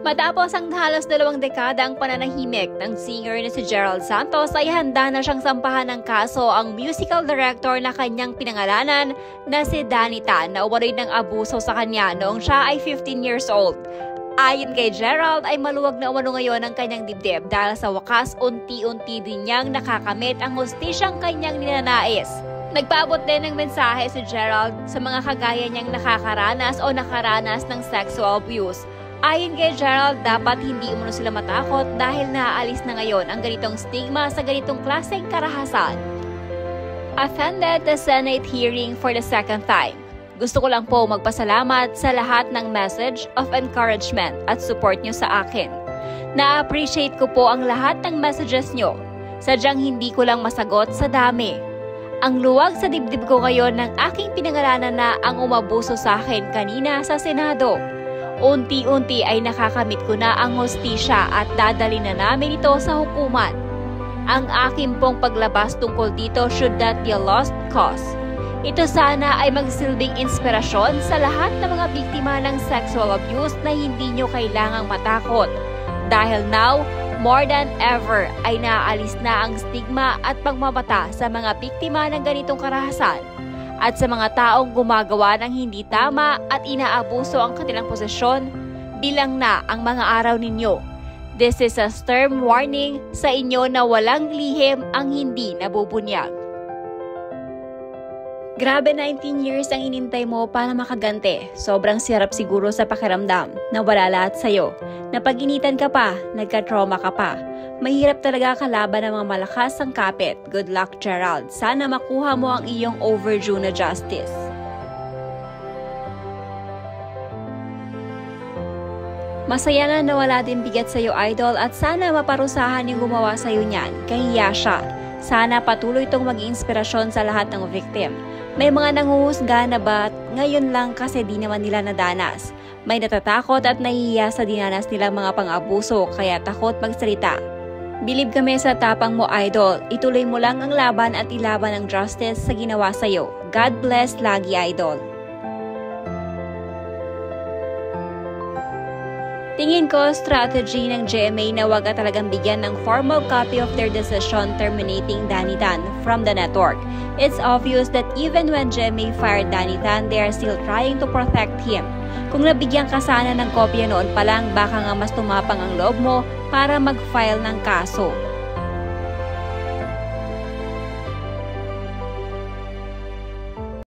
Matapos ang halos 2 dekadang pananahimik ng singer na si Gerald Santos ay handa na siyang sampahan ng kaso ang musical director na kanyang pinangalanan na si Danny Tan na umano'y ng abuso sa kanya noong siya ay 15 years old. Ayon kay Gerald ay maluwag na umano ngayon ang kanyang dibdib dahil sa wakas unti-unti din niyang nakakamit ang hustisyang kanyang ninanais. Nagpaabot din ng mensahe si Gerald sa mga kagaya niyang nakakaranas o nakaranas ng sexual abuse. Ayon kay Gerald, dapat hindi umano sila matakot dahil naaalis na ngayon ang ganitong stigma sa ganitong klaseng karahasan. Attended the Senate hearing for the second time. Gusto ko lang po magpasalamat sa lahat ng message of encouragement at support nyo sa akin. Na-appreciate ko po ang lahat ng messages nyo. Sadyang hindi ko lang masagot sa dami. Ang luwag sa dibdib ko ngayon ng aking pinangalanan na ang umabuso sa akin kanina sa Senado. Unti-unti ay nakakamit ko na ang hustisya at dadali na namin ito sa hukuman. Ang aking pong paglabas tungkol dito should not be a lost cause. Ito sana ay magsilbing inspirasyon sa lahat ng mga biktima ng sexual abuse na hindi nyo kailangang matakot. Dahil now, more than ever ay naaalis na ang stigma at pagmamata sa mga biktima ng ganitong karahasan. At sa mga taong gumagawa ng hindi tama at inaabuso ang kanilang posisyon, bilang na ang mga araw ninyo. This is a stern warning sa inyo na walang lihim ang hindi nabubunyag. Grabe 19 years ang inintay mo para makagante. Sobrang sirap siguro sa pakiramdam na wala lahat sa'yo. Napag-initan ka pa, nagka-trauma ka pa. Mahirap talaga kalaban ng mga malakas ang kapit. Good luck, Gerald. Sana makuha mo ang iyong overdue na justice. Masaya na nawala din bigat sa'yo, idol, at sana maparusahan yung gumawa sa'yo niyan. Kahiya siya. Sana patuloy itong maging inspirasyon sa lahat ng victim. May mga nanguhusga na ba ngayon lang kasi di naman nila nadanas. May natatakot at nahihiya sa dinanas nilang mga pang-abuso kaya takot magsalita. Bilib kami sa tapang mo, idol. Ituloy mo lang ang laban at ilaban ang justice sa ginawa sa'yo. God bless lagi, idol. Tingin ko, strategy ng GMA na wag at talagang bigyan ng formal copy of their decision terminating Danny Tan from the network. It's obvious that even when GMA fired Danny Tan, they are still trying to protect him. Kung nabigyan ka sana ng kopya noon pa lang, baka nga mas tumapang ang loob mo para mag-file ng kaso.